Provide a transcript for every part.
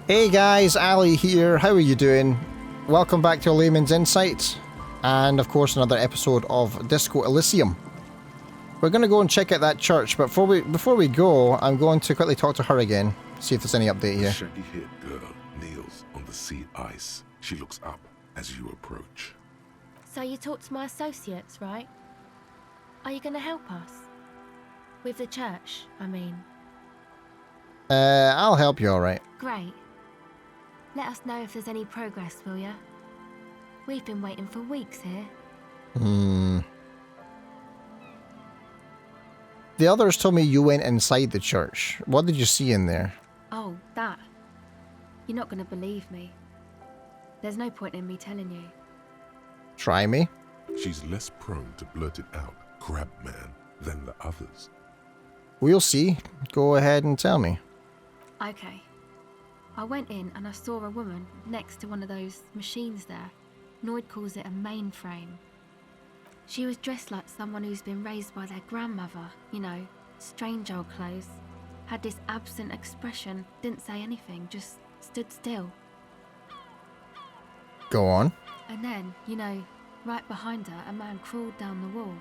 Hey guys, Ali here. How are you doing? Welcome back to Layman's Insights, and of course another episode of Disco Elysium. We're going to go and check out that church, but before we go, I'm going to quickly talk to her again, see if there's any update here. A shaggy-haired girl kneels on the sea ice. She looks up as you approach. So you talked to my associates, right? Are you going to help us? With the church, I mean. I'll help you, alright. Great. Let us know if there's any progress, will ya? We've been waiting for weeks here. The others told me you went inside the church. What did you see in there? Oh, that. You're not going to believe me. There's no point in me telling you. Try me. She's less prone to blurt it out, crab man, than the others. We'll see. Go ahead and tell me. Okay. I went in and I saw a woman next to one of those machines there. Noid calls it a mainframe. She was dressed like someone who's been raised by their grandmother, you know, strange old clothes. Had this absent expression, didn't say anything, just stood still. Go on. And then, you know, right behind her, a man crawled down the wall.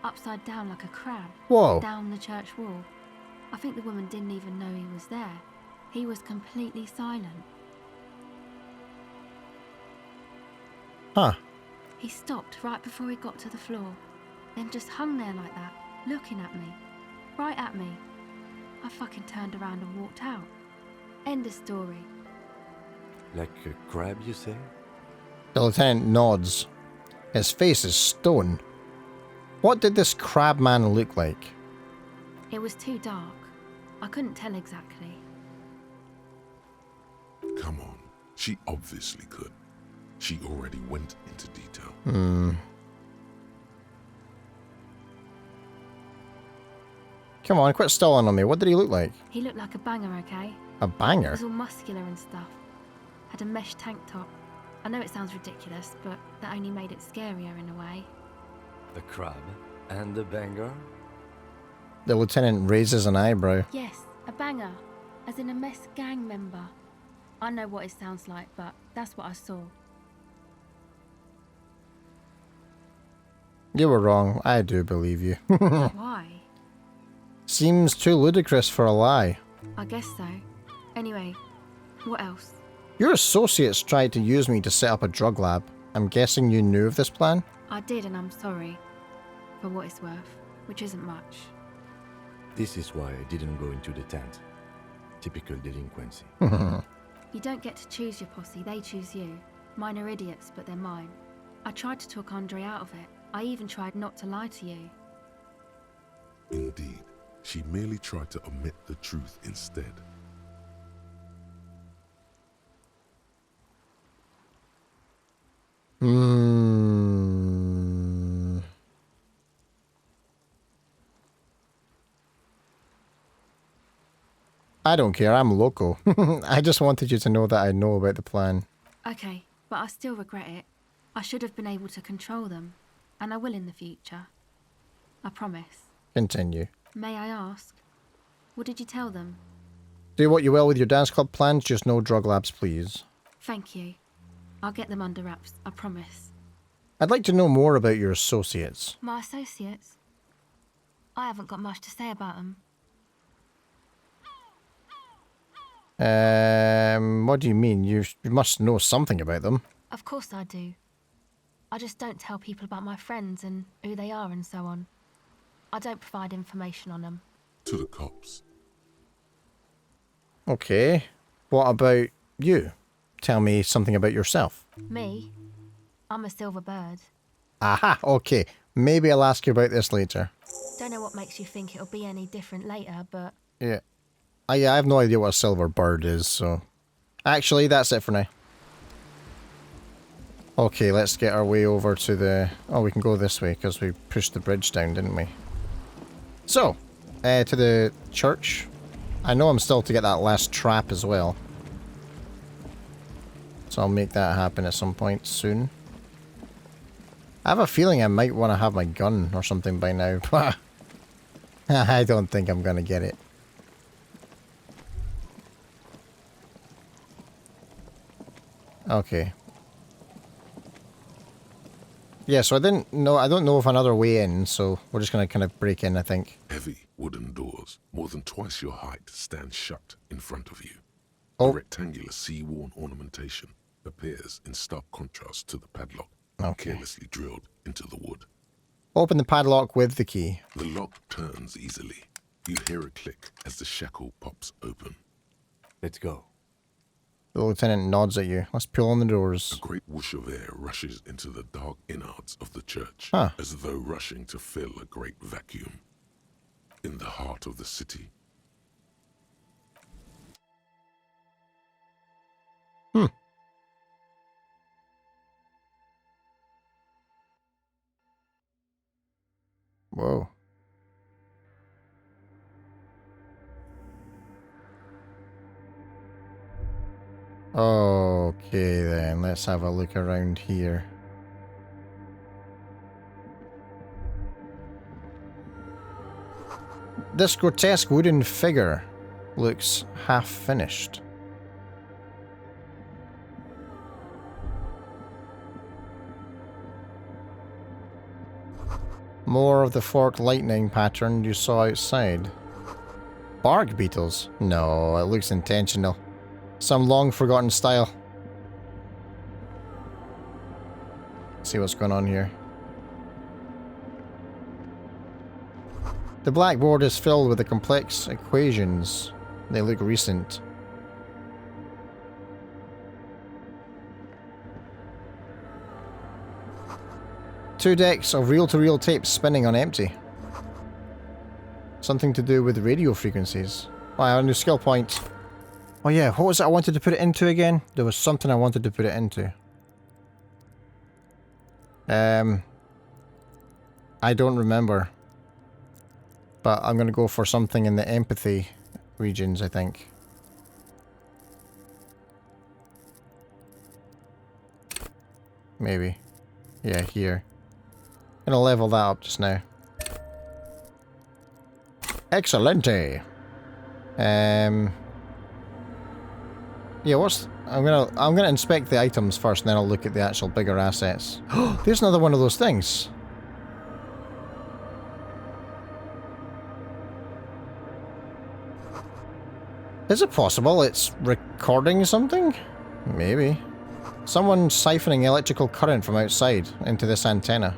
Upside down like a crab. Whoa. Down the church wall. I think the woman didn't even know he was there. He was completely silent. Huh. He stopped right before he got to the floor, then just hung there like that, looking at me. Right at me. I fucking turned around and walked out. End of story. Like a crab, you say? The lieutenant nods. His face is stone. What did this crab man look like? It was too dark. I couldn't tell exactly. Come on, she obviously could. She already went into detail. Come on, quit stalling on me. What did he look like? He looked like a banger, okay? A He banger? was all muscular and stuff. Had a mesh tank top. I know it sounds ridiculous, but that only made it scarier in a way. The crab and the banger? The lieutenant raises an eyebrow. Yes, a banger. As in a mess gang member. I know what it sounds like, but that's what I saw. You were wrong. I do believe you. Why? Seems too ludicrous for a lie. I guess so. Anyway, what else? Your associates tried to use me to set up a drug lab. I'm guessing you knew of this plan? I did, and I'm sorry. For what it's worth, which isn't much. This is why I didn't go into the tent. Typical delinquency. You don't get to choose your posse, they choose you. Mine are idiots, but they're mine. I tried to talk Andre out of it. I even tried not to lie to you. Indeed, she merely tried to omit the truth instead. I don't care, I'm loco. I just wanted you to know that I know about the plan. Okay, but I still regret it. I should have been able to control them. And I will in the future. I promise. Continue. May I ask? What did you tell them? Do what you will with your dance club plans, just no drug labs, please. Thank you. I'll get them under wraps, I promise. I'd like to know more about your associates. My associates? I haven't got much to say about them. What do you mean? You must know something about them. Of course I do. I just don't tell people about my friends and who they are and so on. I don't provide information on them. To the cops. Okay. What about you? Tell me something about yourself. Me? I'm a silver bird. Aha, okay. Maybe I'll ask you about this later. Don't know what makes you think it'll be any different later, but... Yeah. I have no idea what a silver bird is, so... Actually, that's it for now. Okay, let's get our way over to the... Oh, we can go this way, because we pushed the bridge down, didn't we? So, to the church. I know I'm still to get that last trap as well. So I'll make that happen at some point soon. I have a feeling I might want to have my gun or something by now, but... I don't think I'm going to get it. Okay. Yeah, so I don't know of another way in, so we're just gonna kind of break in, I think. Heavy wooden doors, more than twice your height, stand shut in front of you. Oh. A rectangular sea-worn ornamentation appears in stark contrast to the padlock, Okay. carelessly drilled into the wood. Open the padlock with the key. The lock turns easily. You hear a click as the shackle pops open. Let's go. The lieutenant nods at you. Let's pull on the A doors. great whoosh of air rushes into the dark innards of the church, Huh. as though rushing to fill a great vacuum. In the heart of the city, Whoa. Okay then, let's have a look around here. This grotesque wooden figure looks half finished. More of the forked lightning pattern you saw outside. Bark beetles? No, it looks intentional. Some long forgotten style. See what's going on here. The blackboard is filled with the complex equations. They look recent. Two decks of reel-to-reel tapes spinning on empty. Something to do with radio frequencies. Oh, I have a new skill point. Oh yeah, what was it I wanted to put it into again? There was something I wanted to put it into. I don't remember. But I'm gonna go for something in the empathy regions, I think. Maybe. Yeah, here. Gonna level that up just now. Excellente. Yeah, I'm gonna inspect the items first, and then I'll look at the actual bigger assets. There's another one of those things. Is it possible it's recording something? Maybe. Someone siphoning electrical current from outside into this antenna.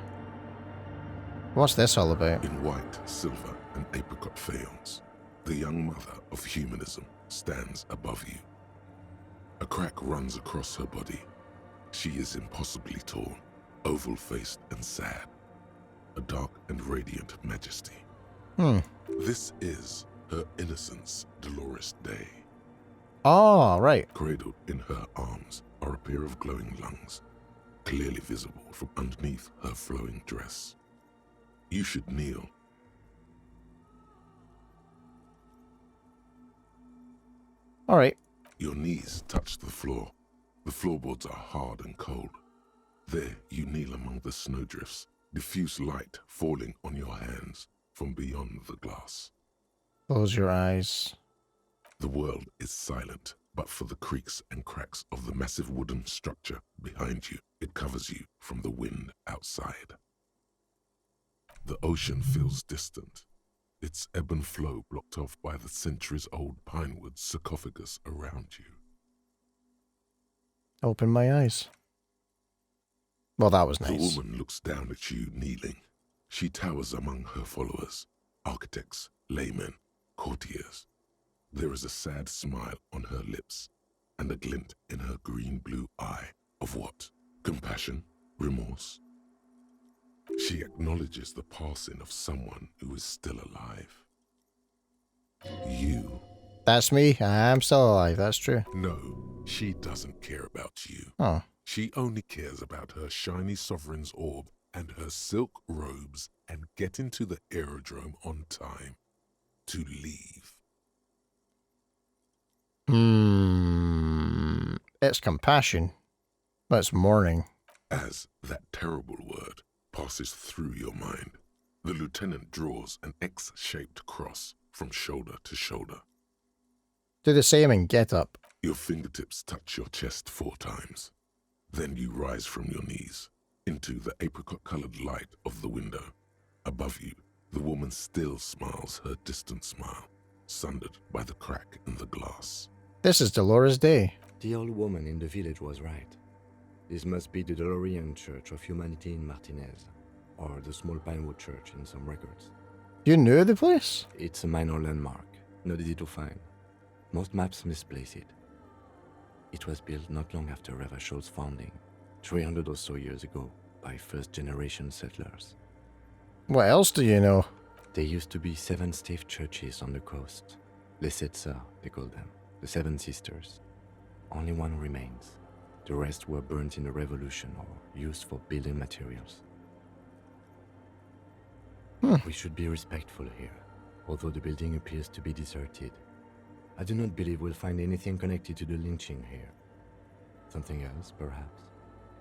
What's this all about? in white, silver, and apricot faience, the young mother of humanism stands above you. A crack runs across her body. She is impossibly tall, oval-faced and sad. A dark and radiant majesty. This is her innocence, Dolores Day. Oh, right. Cradled in her arms are a pair of glowing lungs, clearly visible from underneath her flowing dress. You should kneel. Alright. Your knees touch the floor. The floorboards are hard and cold. There you kneel among the snowdrifts, diffuse light falling on your hands from beyond the glass. Close your eyes. The world is silent, but for the creaks and cracks of the massive wooden structure behind you. It covers you from the wind outside. The ocean feels distant, its ebb and flow blocked off by the centuries-old pinewood sarcophagus around you. Open my eyes. Well, that was The nice. woman looks down at you kneeling. She towers among her followers, architects, laymen, courtiers. There is a sad smile on her lips and a glint in her green-blue eye of what? Compassion? Remorse? She acknowledges the passing of someone who is still alive. You. That's me. I'm still alive. That's true. No, she doesn't care about you. Oh. She only cares about her shiny sovereign's orb and her silk robes and getting to the aerodrome on time to leave. It's compassion. That's mourning. As that terrible word passes through your mind, the lieutenant draws an X-shaped cross from shoulder to shoulder. Do the same and get up. Your fingertips touch your chest 4 times. Then you rise from your knees into the apricot-colored light of the window. Above you, the woman still smiles her distant smile, sundered by the crack in the glass. This is Dolores Day. The old woman in the village was right. This must be the Delorean Church of Humanity in Martinez, or the small Pinewood Church in some records. You knew the place? It's a minor landmark, not easy to find. Most maps misplace it. It was built not long after Ravachol's founding, 300 or so years ago, by first-generation settlers. What else do you know? There used to be 7 stave churches on the coast. Les Sept Sœurs, they call them, the 7 sisters. Only one remains. The rest were burnt in the revolution or used for building materials. We should be respectful here, although the building appears to be deserted. I do not believe we'll find anything connected to the lynching here. Something else, perhaps?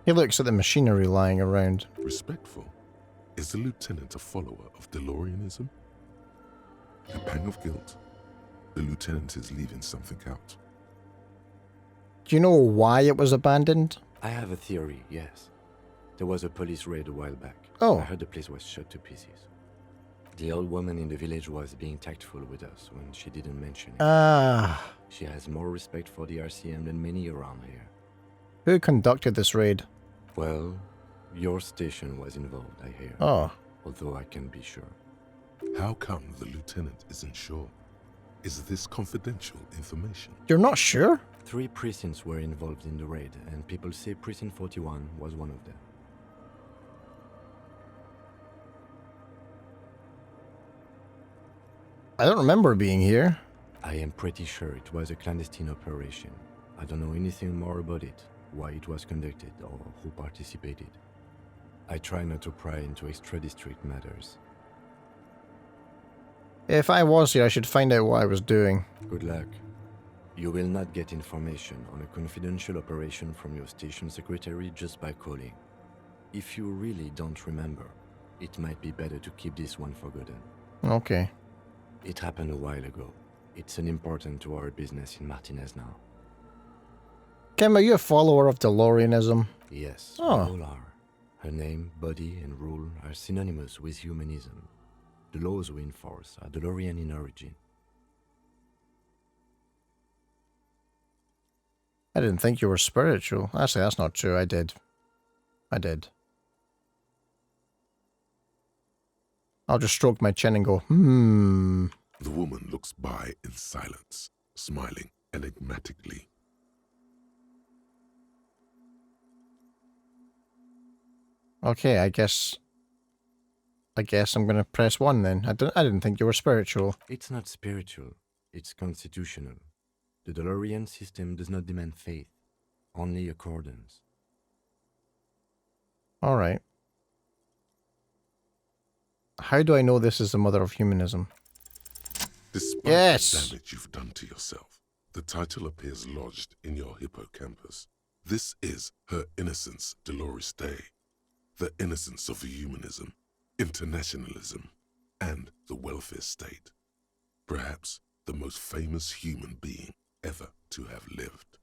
He looks at the machinery lying around. Respectful? Is the lieutenant a follower of DeLoreanism? A pang of guilt. The lieutenant is leaving something out. Do you know why it was abandoned? I have a theory, yes. There was a police raid a while back. Oh. I heard the place was shot to pieces. The old woman in the village was being tactful with us when she didn't mention it. Ah. She has more respect for the RCM than many around here. Who conducted this raid? Well, your station was involved, I hear. Oh. Although I can't be sure. How come the lieutenant isn't sure? Is this confidential information? You're not sure? 3 precincts were involved in the raid, and people say Precinct 41 was one of them. I don't remember being here. I am pretty sure it was a clandestine operation. I don't know anything more about it, why it was conducted, or who participated. I try not to pry into extra-district matters. If I was here, I should find out what I was doing. Good luck. You will not get information on a confidential operation from your station secretary just by calling. If you really don't remember, it might be better to keep this one forgotten. Okay. It happened a while ago. It's unimportant to our business in Martinez now. Kim, are you a follower of DeLoreanism? Yes, Oh. we all are. Her name, body, and rule are synonymous with humanism. The laws we enforce are DeLorean in origin. I didn't think you were spiritual. Actually, that's not true. I did. I'll just stroke my chin and go, The woman looks by in silence, smiling enigmatically. Okay, I guess I'm gonna press 1 then. I didn't think you were spiritual. It's not spiritual, it's constitutional. The DeLorean system does not demand faith, only accordance. Alright. How do I know this is the mother of humanism? Despite Yes! the damage you've done to yourself, the title appears lodged in your hippocampus. This is her innocence, Dolores Day. The innocence of humanism, internationalism, and the welfare state. Perhaps the most famous human being ever to have lived.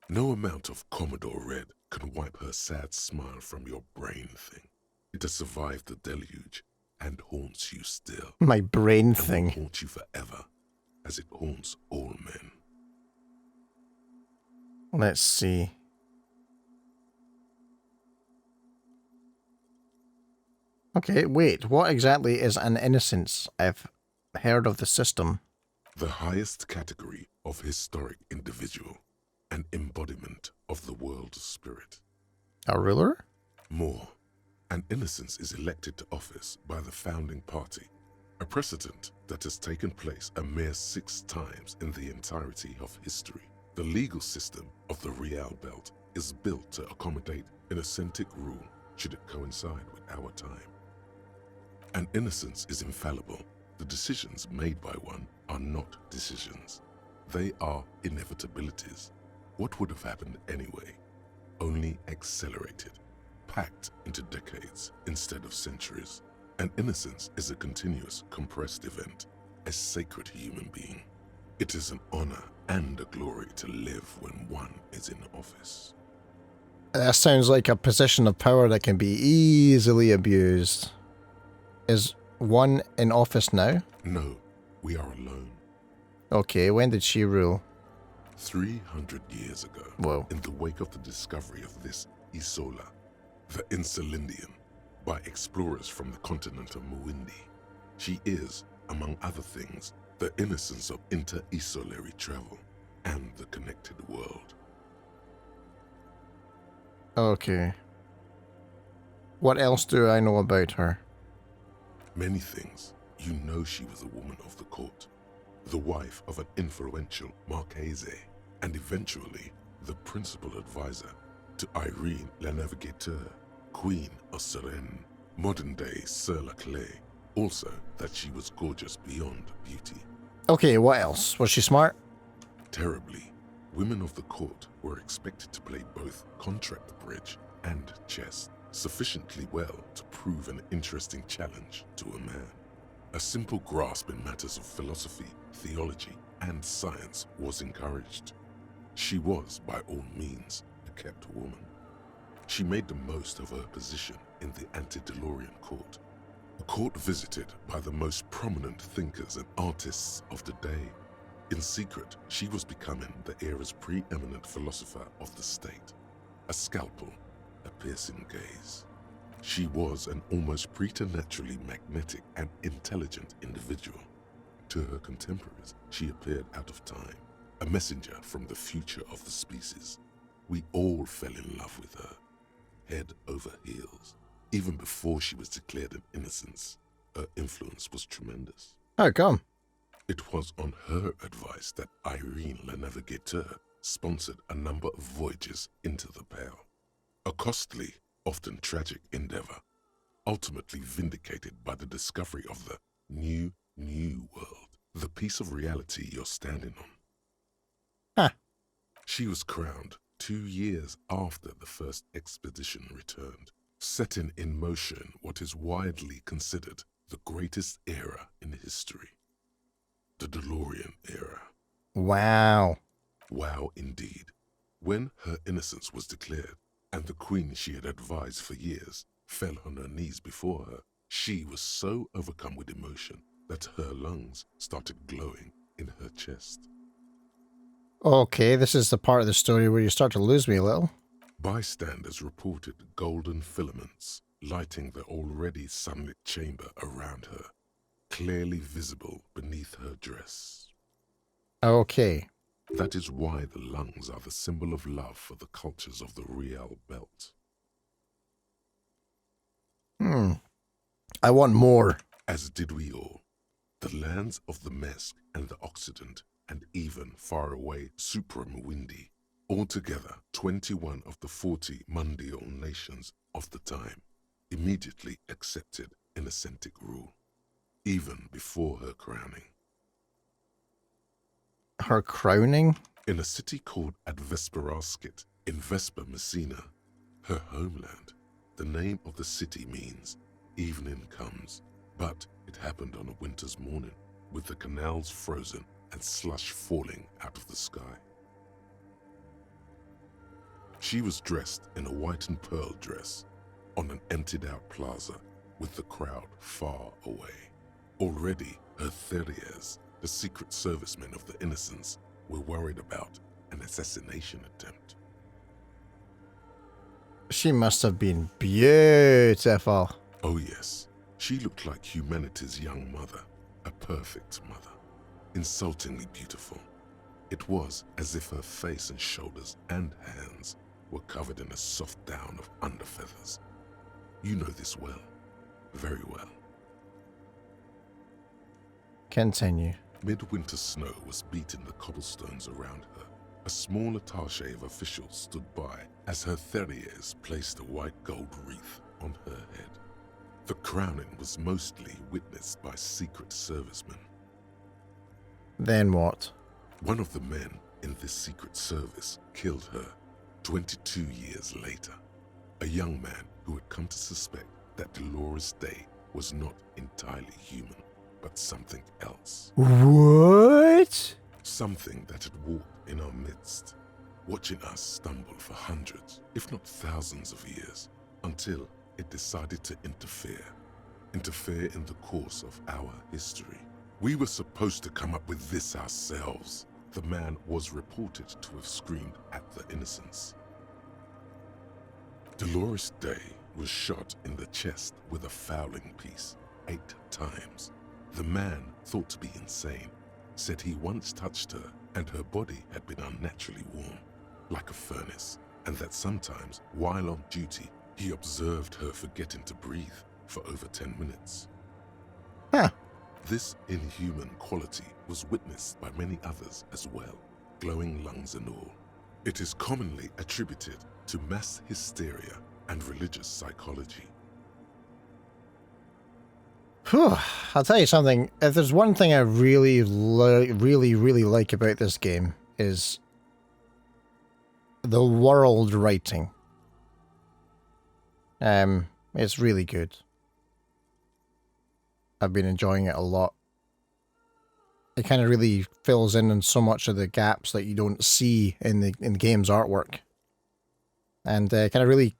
No amount of Commodore Red can wipe her sad smile from your brain thing. It has survived the deluge and haunts you still. My brain And will thing. haunt you forever, as it haunts all men. Let's see. Okay, wait. What exactly is an innocence? I've heard of the system. The highest category of historic individual, an embodiment of the world spirit. A ruler? More, an innocence is elected to office by the founding party, a precedent that has taken place a mere 6 times in the entirety of history. The legal system of the Real Belt is built to accommodate inauthentic rule should it coincide with our time. An innocence is infallible. The decisions made by one are not decisions. They are inevitabilities. What would have happened anyway? Only accelerated, packed into decades instead of centuries. An innocence is a continuous, compressed event, a sacred human being. It is an honor and a glory to live when one is in office. That sounds like a position of power that can be easily abused. Is one in office now? No, we are alone. Okay, when did she rule? 300 years ago, Whoa. in the wake of the discovery of this Isola, the Insulindian, by explorers from the continent of Muindi. She is, among other things, the innocence of inter-isolary travel and the connected world. Okay. What else do I know about her? Many things. You know she was a woman of the court, the wife of an influential Marchese, and eventually the principal advisor to Irene La Navigateur, Queen of Suresnes, modern-day Sir La Clé. Also, that she was gorgeous beyond beauty. Okay, what else? Was she smart? Terribly, women of the court were expected to play both contract bridge and chess sufficiently well to prove an interesting challenge to a man. A simple grasp in matters of philosophy, theology, and science was encouraged. She was, by all means, a kept woman. She made the most of her position in the antediluvian court, a court visited by the most prominent thinkers and artists of the day. In secret, she was becoming the era's preeminent philosopher of the state, a scalpel, a piercing gaze. She was an almost preternaturally magnetic and intelligent individual. To her contemporaries, she appeared out of time, a messenger from the future of the species. We all fell in love with her, head over heels. Even before she was declared an innocence, her influence was tremendous. How come? It was on her advice that Irene La Navigateur sponsored a number of voyages into the Pale. A costly, often tragic endeavor, ultimately vindicated by the discovery of the new world, the piece of reality you're standing on. Huh. She was crowned 2 years after the first expedition returned, setting in motion what is widely considered the greatest era in history. The DeLorean era. Wow. Wow, indeed. When her innocence was declared, and the queen she had advised for years fell on her knees before her, she was so overcome with emotion that her lungs started glowing in her chest. Okay, this is the part of the story where you start to lose me a little. Bystanders reported golden filaments lighting the already sunlit chamber around her, clearly visible beneath her dress. Okay. That is why the lungs are the symbol of love for the cultures of the Riel Belt. I want more. As did we all. The lands of the Mesk and the Occident, and even far away Supramuindi, altogether 21 of the 40 Mundial nations of the time, immediately accepted Innocentic rule, even before her crowning. Her crowning? In a city called Advesperaskit in Vespa Messina, her homeland, the name of the city means evening comes, but it happened on a winter's morning, with the canals frozen and slush falling out of the sky. She was dressed in a white and pearl dress on an emptied-out plaza with the crowd far away. Already, her Theriers, the secret servicemen of the Innocents, were worried about an assassination attempt. She must have been beautiful. Oh yes, she looked like humanity's young mother, a perfect mother, insultingly beautiful. It was as if her face and shoulders and hands were covered in a soft down of underfeathers. You know this well, very well. Continue. Midwinter snow was beating the cobblestones around her. A small attaché of officials stood by as her Theriers placed a white gold wreath on her head. The crowning was mostly witnessed by secret servicemen. Then what? One of the men in this secret service killed her 22 years later. A young man who had come to suspect that Dolores Day was not entirely human, but something else. What? Something that had walked in our midst. watching us stumble for hundreds, if not thousands of years, until it decided to interfere in the course of our history. We were supposed to come up with this ourselves. The man was reported to have screamed at the innocents. Dolores Day was shot in the chest with a fowling piece 8 times. The man, thought to be insane, said he once touched her and her body had been unnaturally warm, like a furnace, and that sometimes, while on duty, he observed her forgetting to breathe for over 10 minutes. Huh. This inhuman quality was witnessed by many others as well, glowing lungs and all. It is commonly attributed to mass hysteria and religious psychology. Whew. I'll tell you something. If there's one thing I really like about this game is the world writing. It's really good. I've been enjoying it a lot. It kind of really fills in on so much of the gaps that you don't see in the game's artwork, and kind of really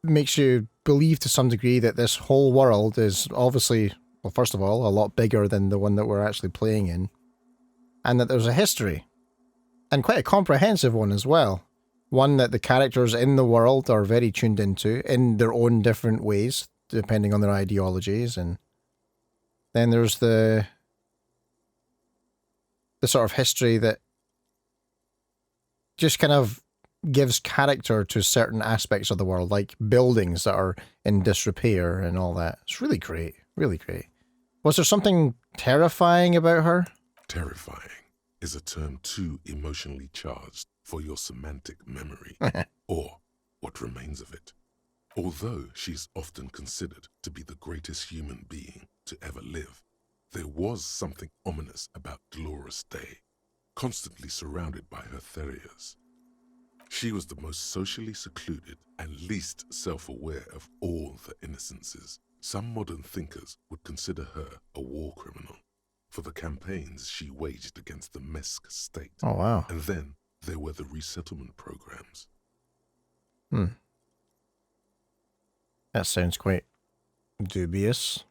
makes you believe to some degree that this whole world is obviously, well, first of all, a lot bigger than the one that we're actually playing in, and that there's a history, and quite a comprehensive one as well. One that the characters in the world are very tuned into in their own different ways, depending on their ideologies, and then there's the sort of history that just kind of gives character to certain aspects of the world, like buildings that are in disrepair and all that. It's really great, really great. Was there something terrifying about her? Terrifying is a term too emotionally charged for your semantic memory, or what remains of it. Although she's often considered to be the greatest human being to ever live, there was something ominous about Dolores Day, constantly surrounded by her terriers. She was the most socially secluded and least self-aware of all the innocences. Some modern thinkers would consider her a war criminal for the campaigns she waged against the Mesk state. Oh, wow. And then there were the resettlement programs. That sounds quite dubious.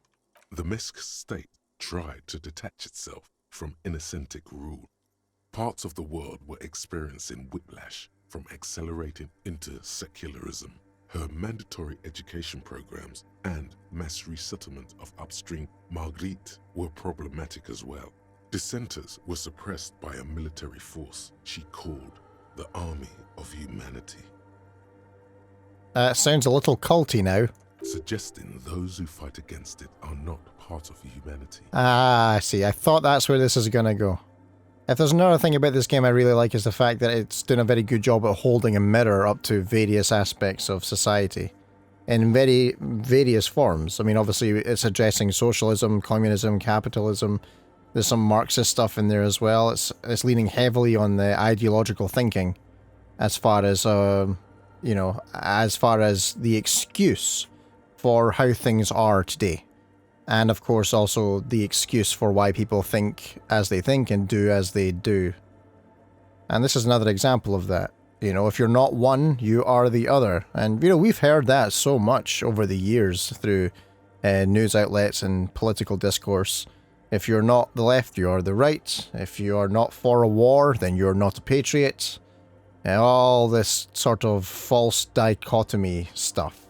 The Mesk state tried to detach itself from innocentic rule. Parts of the world were experiencing whiplash from accelerating into secularism. Her mandatory education programs and mass resettlement of upstream Marguerite were problematic as well. Dissenters were suppressed by a military force she called the Army of Humanity. Sounds a little culty now. Suggesting those who fight against it are not part of humanity. Ah, I see. I thought that's where this is going to go. If there's another thing about this game I really like is the fact that it's doing a very good job at holding a mirror up to various aspects of society in very various forms. I mean, obviously it's addressing socialism, communism, capitalism. There's some Marxist stuff in there as well. It's leaning heavily on the ideological thinking as far as, as far as the excuse for how things are today. And of course also the excuse for why people think as they think and do as they do. And this is another example of that. You know, if you're not one, you are the other. And, we've heard that so much over the years through news outlets and political discourse. If you're not the left, you are the right. If you are not for a war, then you're not a patriot. And all this sort of false dichotomy stuff.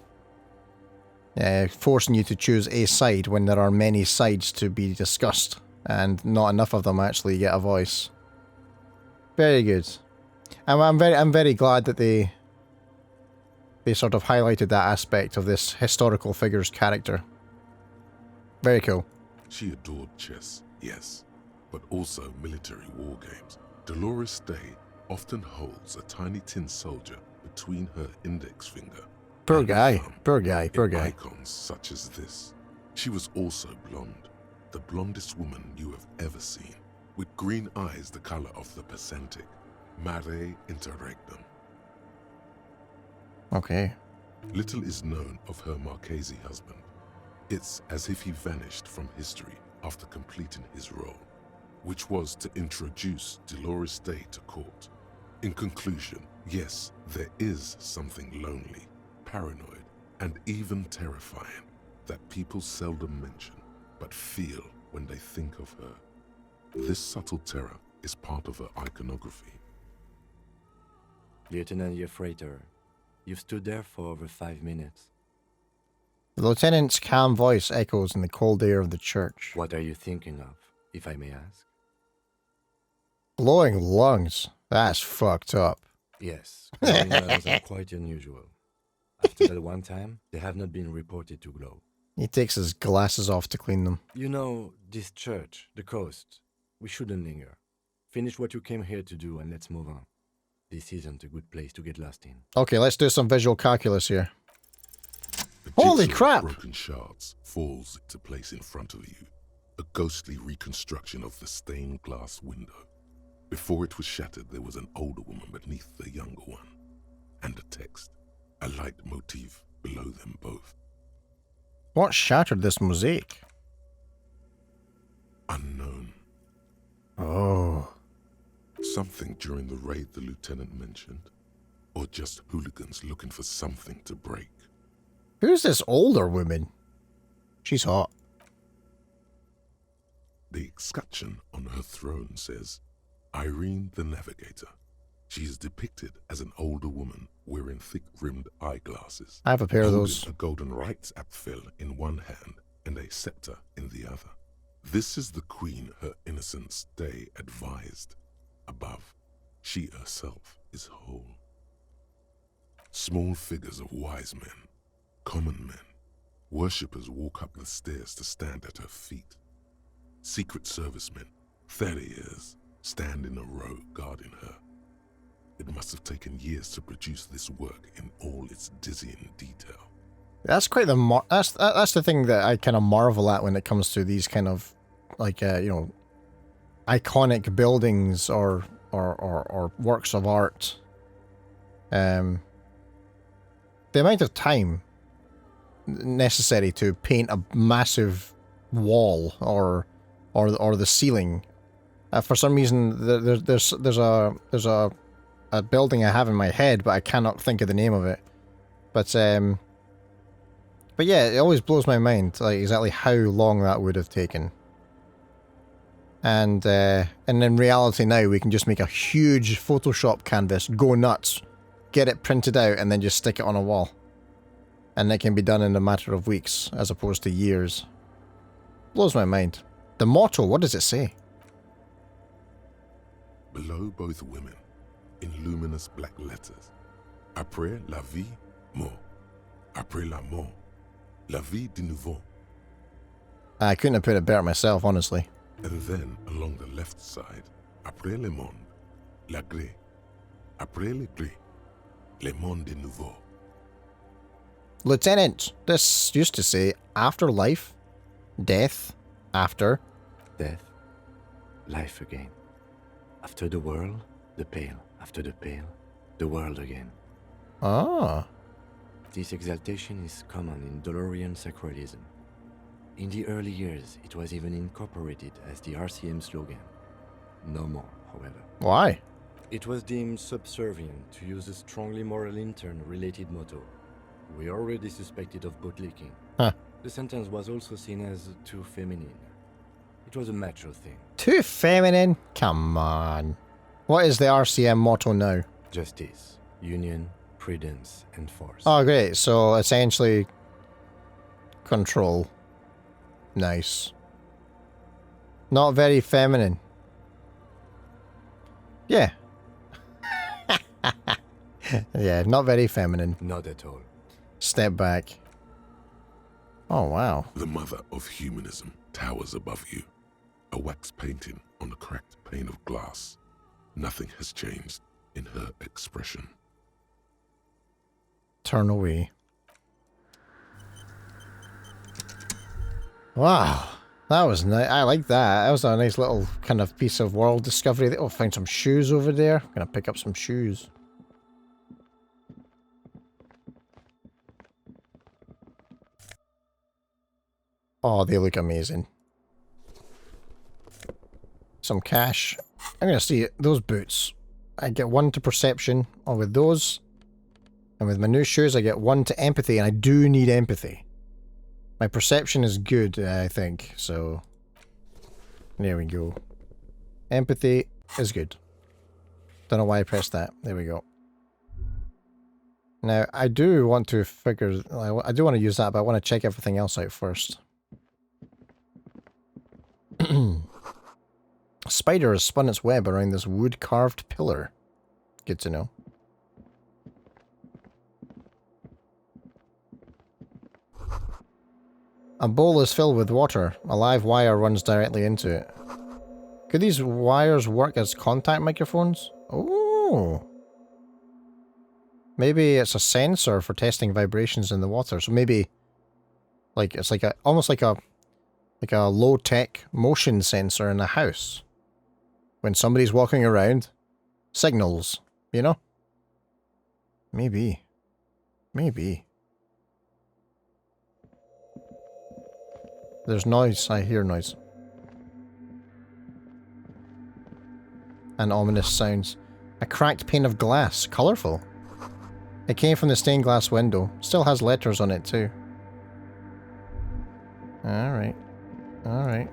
Forcing you to choose a side when there are many sides to be discussed, and not enough of them actually get a voice. Very good. I'm very glad that they sort of highlighted that aspect of this historical figure's character. Very cool. She adored chess, yes, but also military war games. Dolores Day often holds a tiny tin soldier between her index finger. Poor guy. Icons such as this. She was also blonde, the blondest woman you have ever seen, with green eyes the color of the Pacentic, mare interregnum. Okay. Little is known of her Marchese husband. It's as if he vanished from history after completing his role, which was to introduce Dolores Day to court. In conclusion, yes, there is something lonely, paranoid, and even terrifying that people seldom mention, but feel when they think of her. This subtle terror is part of her iconography. Lieutenant Yefrater, you've stood there for over 5 minutes. The lieutenant's calm voice echoes in the cold air of the church. What are you thinking of, if I may ask? Glowing lungs. That's fucked up. Yes, glowing lungs are quite unusual. After that one time, they have not been reported to glow. He takes his glasses off to clean them. You know, this church, the coast, we shouldn't linger. Finish what you came here to do and let's move on. This isn't a good place to get lost in. Okay, let's do some visual calculus here. The Holy jigsaw of crap! broken shards falls into place in front of you, a ghostly reconstruction of the stained glass window. Before it was shattered, there was an older woman beneath the younger one, and a text, a light motif below them both. What shattered this mosaic? Unknown. Oh. Something during the raid the lieutenant mentioned, or just hooligans looking for something to break. Who's this older woman? She's hot. The escutcheon on her throne says, Irene the Navigator. She is depicted as an older woman wearing thick-rimmed eyeglasses. I have a pair of holding those. a golden rights apfel in one hand and a scepter in the other. This is the queen her innocence day advised. Above, she herself is whole. Small figures of wise men, common men, worshippers walk up the stairs to stand at her feet. Secret servicemen, 30 years, stand in a row guarding her. It must have taken years to produce this work in all its dizzying detail. That's quite the that's the thing that I kind of marvel at when it comes to these kind of like you know, iconic buildings or works of art. The amount of time necessary to paint a massive wall or the ceiling. For some reason, there's a building I have in my head, but I cannot think of the name of it. But yeah, it always blows my mind, like exactly how long that would have taken. And in reality now, we can just make a huge Photoshop canvas, go nuts, get it printed out, and then just stick it on a wall. And it can be done in a matter of weeks, as opposed to years. Blows my mind. The motto, what does it say? Below both women, in luminous black letters, Après la vie, mort. Après la mort, la vie de nouveau. I couldn't have put it better myself, honestly. And then, along the left side, Après le monde, la gré. Après le gré, le monde de nouveau. Lieutenant, this used to say afterlife, death, after. Death, life again. After the world, the pale. After the pale, the world again. Ah. This exaltation is common in Dolorian sacralism. In the early years, it was even incorporated as the RCM slogan. No more, however. Why? It was deemed subservient to use a strongly moral intern-related motto. We already suspected of bootlicking. Huh. The sentence was also seen as too feminine. It was a macho thing. Too feminine? Come on. What is the RCM motto now? Justice, union, prudence, and force. Oh, great. So, essentially, control. Nice. Not very feminine. Yeah. Yeah, not very feminine. Not at all. Step back. Oh, wow. The mother of humanism towers above you, a wax painting on a cracked pane of glass. Nothing has changed in her expression. Turn away. Wow. That was nice. I like that. That was a nice little kind of piece of world discovery. Oh, find some shoes over there. I'm going to pick up some shoes. Oh, they look amazing. Some cash. I'm going to see those boots. I get 1 to perception with those. And with my new shoes, I get 1 to empathy, and I do need empathy. My perception is good, I think, so... There we go. Empathy is good. Don't know why I pressed that. There we go. Now, I do want to figure... I do want to use that, but I want to check everything else out first. A spider has spun its web around this wood-carved pillar. Good to know. A bowl is filled with water. A live wire runs directly into it. Could these wires work as contact microphones? Oh. Maybe it's a sensor for testing vibrations in the water. So maybe, like, it's like almost like a low-tech motion sensor in a house. When somebody's walking around, signals, you know? Maybe. Maybe. There's noise. I hear noise. And ominous sounds. A cracked pane of glass. Colourful. It came from the stained glass window. Still has letters on it too. Alright. Alright.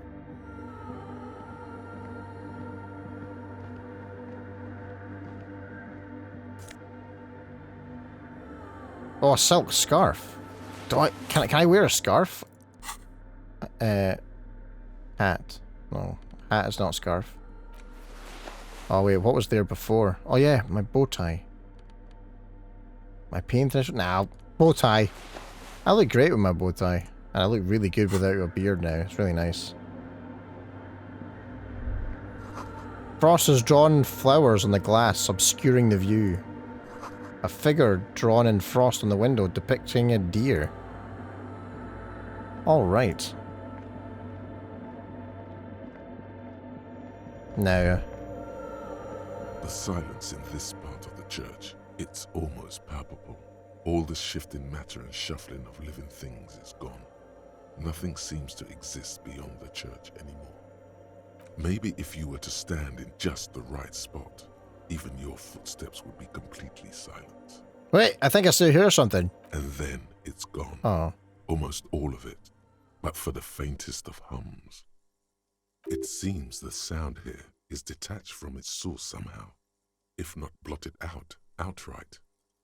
Oh, a silk scarf. Can I wear a scarf? Hat. No, hat is not scarf. Oh wait, what was there before? Oh yeah, my bow tie. My paint finish? Nah, bow tie. I look great with my bow tie. And I look really good without a beard now. It's really nice. Frost has drawn flowers on the glass, obscuring the view. A figure drawn in frost on the window depicting a deer. Alright. Now. The silence in this part of the church, it's almost palpable. All the shifting matter and shuffling of living things is gone. Nothing seems to exist beyond the church anymore. Maybe if you were to stand in just the right spot, even your footsteps would be completely silent. Wait, I think I still hear something. And then it's gone. Oh. Almost all of it, but for the faintest of hums. It seems the sound here is detached from its source somehow, if not blotted out outright.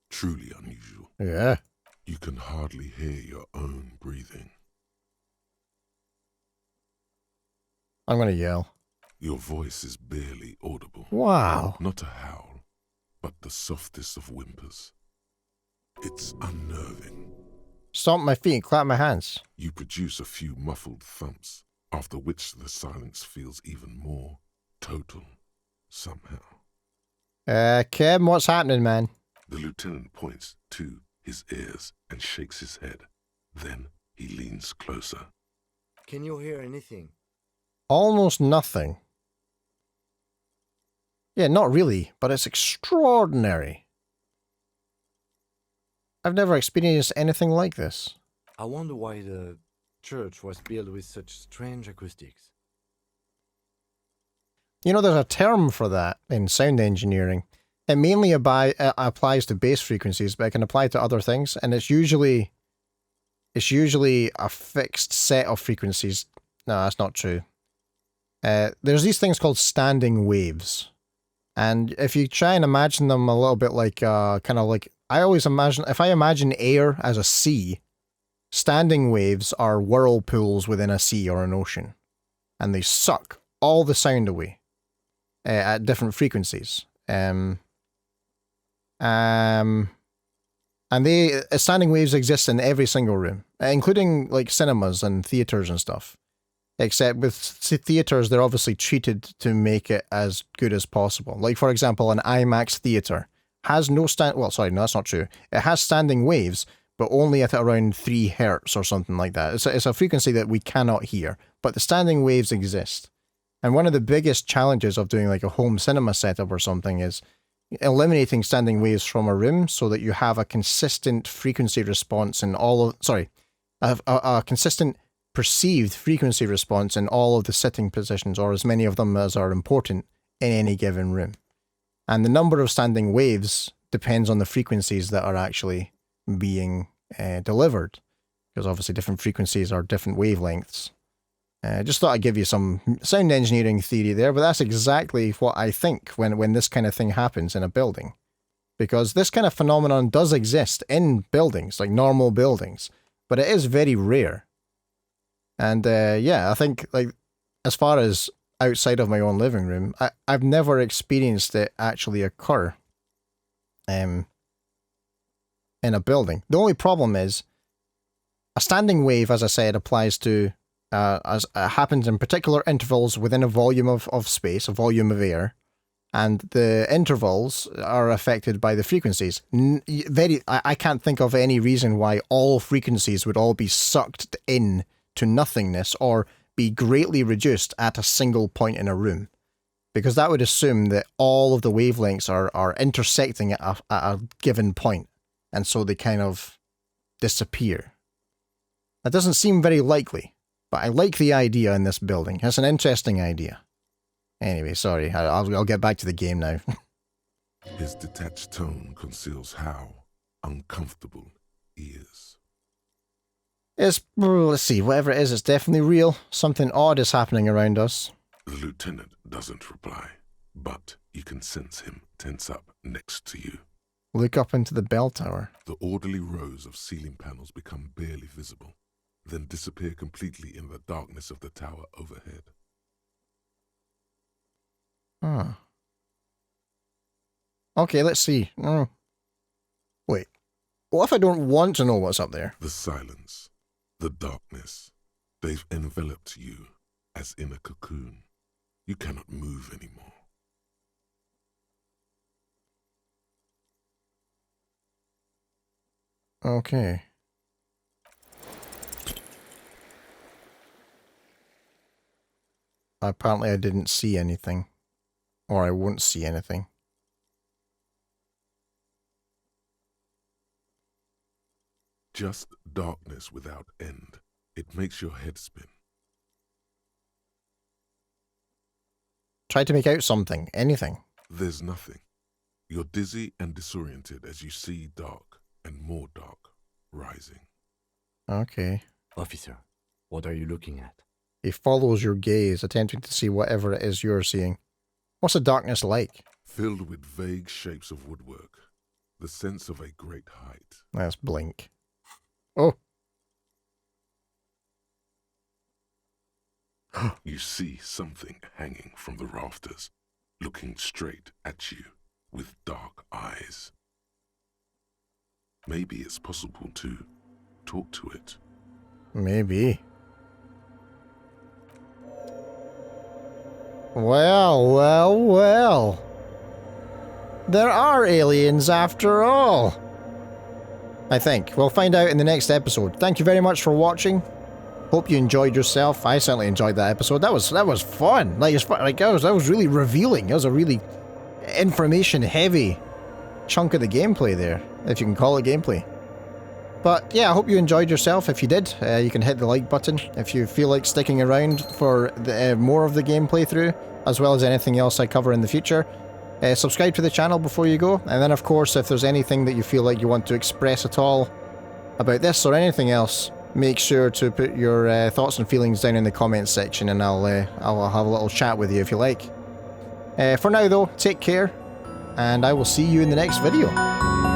Truly unusual. Yeah. You can hardly hear your own breathing. I'm gonna yell. Your voice is barely audible. Wow. Not a howl, but the softest of whimpers. It's unnerving. Stomp my feet and clap my hands. You produce a few muffled thumps, after which the silence feels even more total, somehow. Kim, what's happening, man? The lieutenant points to his ears and shakes his head. Then he leans closer. Can you hear anything? Almost nothing. Yeah, not really, but it's extraordinary. I've never experienced anything like this. I wonder why the church was built with such strange acoustics. You know, there's a term for that in sound engineering. It mainly applies to bass frequencies, but it can apply to other things, and it's usually a fixed set of frequencies. No, that's not true. There's these things called standing waves. And if you try and imagine them a little bit like, kind of like, I always imagine, if I imagine air as a sea, standing waves are whirlpools within a sea or an ocean. And they suck all the sound away at different frequencies. And standing waves exist in every single room, including like cinemas and theaters and stuff. Except with theaters, they're obviously treated to make it as good as possible. Like, for example, an IMAX theater has no well, sorry, no, that's not true. It has standing waves, but only at around 3 hertz or something like that. It's a frequency that we cannot hear, but the standing waves exist. And one of the biggest challenges of doing like a home cinema setup or something is eliminating standing waves from a room so that you have a consistent frequency response in all of, sorry, a consistent perceived frequency response in all of the sitting positions, or as many of them as are important in any given room. And the number of standing waves depends on the frequencies that are actually being delivered, because obviously different frequencies are different wavelengths. Just thought I'd give you some sound engineering theory there, but that's exactly what I think when this kind of thing happens in a building. Because this kind of phenomenon does exist in buildings, like normal buildings, but it is very rare. And yeah, I think, like, as far as outside of my own living room, I've never experienced it actually occur in a building. The only problem is a standing wave, as I said, applies to as happens in particular intervals within a volume of space, a volume of air, and the intervals are affected by the frequencies. I can't think of any reason why all frequencies would all be sucked in to nothingness or be greatly reduced at a single point in a room, because that would assume that all of the wavelengths are intersecting at a given point, and so they kind of disappear. That doesn't seem very likely, but I like the idea in this building. It's an interesting idea. Anyway, sorry, I'll get back to the game now. His detached tone conceals how uncomfortable he is. Let's see, whatever it is, it's definitely real. Something odd is happening around us. The lieutenant doesn't reply, but you can sense him tense up next to you. Look up into the bell tower. The orderly rows of ceiling panels become barely visible, then disappear completely in the darkness of the tower overhead. Huh. Okay, let's see. Wait. What if I don't want to know what's up there? The silence, the darkness, they've enveloped you as in a cocoon. You cannot move anymore. Okay. Apparently I didn't see anything. Or I won't see anything. Just darkness without end. It makes your head spin. Try to make out something. Anything. There's nothing. You're dizzy and disoriented as you see dark and more dark rising. Okay. Officer, what are you looking at? He follows your gaze, attempting to see whatever it is you're seeing. What's the darkness like? Filled with vague shapes of woodwork. The sense of a great height. Let's blink. Oh. You see something hanging from the rafters, looking straight at you with dark eyes. Maybe it's possible to talk to it. Maybe. Well. There are aliens after all. I think. We'll find out in the next episode. Thank you very much for watching. Hope you enjoyed yourself. I certainly enjoyed that episode. That was fun. That was really revealing. It was a really information-heavy chunk of the gameplay there, if you can call it gameplay. But yeah, I hope you enjoyed yourself. If you did, you can hit the like button if you feel like sticking around for more of the gameplay through, as well as anything else I cover in the future. Subscribe to the channel before you go, and then of course if there's anything that you feel like you want to express at all about this or anything else, make sure to put your thoughts and feelings down in the comments section, and I'll have a little chat with you if you like. For now though, take care, and I will see you in the next video.